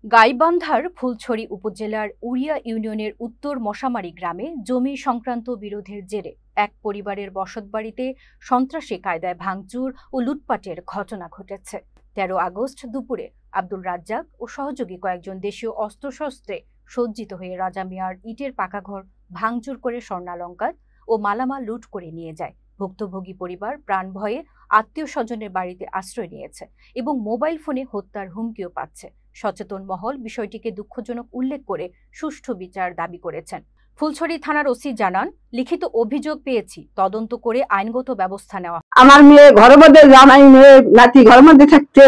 গাইবান্ধার ফুলছড়ি উপজেলার উড়িয়া ইউনিয়নের উত্তর মশামারি গ্রামে জমি সংক্রান্ত বিরোধের জেরে এক পরিবারের বসতবাড়িতে সন্ত্রাসী কায়দায় ভাঙচুর ও লুটপাটের ঘটনা ঘটেছে। ১৩ আগস্ট দুপুরে আব্দুল রাজ্জাক ও সহযোগী কয়েকজন দেশীয় অস্ত্রশস্ত্রে সজ্জিত হয়ে রাজা মিয়ার ইটের পাকাঘর ভাঙচুর করে স্বর্ণালংকার ও মালামাল লুট করে নিয়ে যায়। ভুক্তভোগী পরিবার প্রাণ ভয়ে আত্মীয় স্বজনের বাড়িতে আশ্রয় নিয়েছে এবং মোবাইল ফোনে হত্যার হুমকিও পাচ্ছে। সচেতন মহল বিষয়টিকে দুঃখজনক উল্লেখ করে সুষ্ঠু বিচার দাবি করেছেন। ফুলছড়ি থানার ওসি জানান, লিখিত অভিযোগ পেয়েছি, তদন্ত করে আইনগত ব্যবস্থা নেওয়া। আমার মেয়ে ঘরের মধ্যে, জামাই মেয়ে নাতি ঘরের মধ্যে থাকতে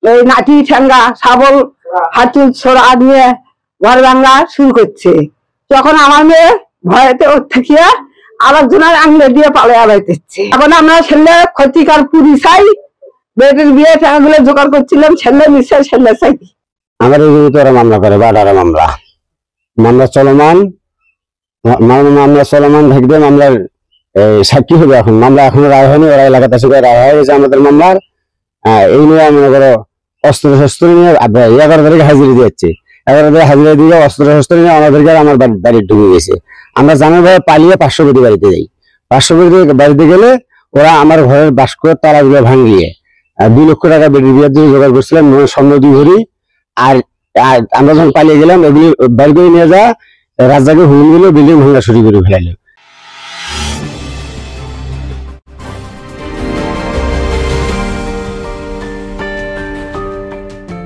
ওই নাতি ঠ্যাঙ্গা শাবল হাতুল ছোড়া দিয়ে ঘর ভাঙা শুরু করছে। তখন আমার মেয়ে ভয়েতে ওর থাকিয়া আরেকজনের আঙুলে দিয়ে পালিয়ে বেড়াচ্ছে। এখন আমরা ছেলে ক্ষতিকার পুরি চাই, বেটের বিয়ে টাকাগুলো জোগাড় করছিলাম, ছেলে নিশ্চয় ছেলে চাই। আমার এই জমিতে ওরা মামলা করে, বাডারা মামলা চলমান, থাকবে। মামলার সাক্ষী হবে এখন, মামলা এখনো রায় হয়নি। ওরা এলাকাতে রায় হয়ে গেছে আমাদের মামলার। এই নিয়ে মনে করো অস্ত্র শস্ত্র নিয়ে 11 তারিখে হাজিরা দিয়েছে। 11 তারিখে হাজিরা দিয়ে অস্ত্র শস্ত্র নিয়ে আমাদেরকে আমার বাড়ি ঢুকে গেছে। আমরা জানার ভাবে পালিয়ে 500 কোটি বাড়িতে যাই। 500 কোটি বাড়িতে গেলে ওরা আমার ঘরের বাস্কর তালাগুলো ভাঙিয়ে 2 লক্ষ টাকা বেটির বিয়ের জন্য জোগাড় করছিলাম, স্বর্ণ 2 ভরি। আর আমরা যখন পালিয়ে গেলাম, এগুলি বাইর করে নিয়ে যা রাজাকে হুমকি দিল, বিল্ডিং ভাঙা শুরু করে ফেলাইলো।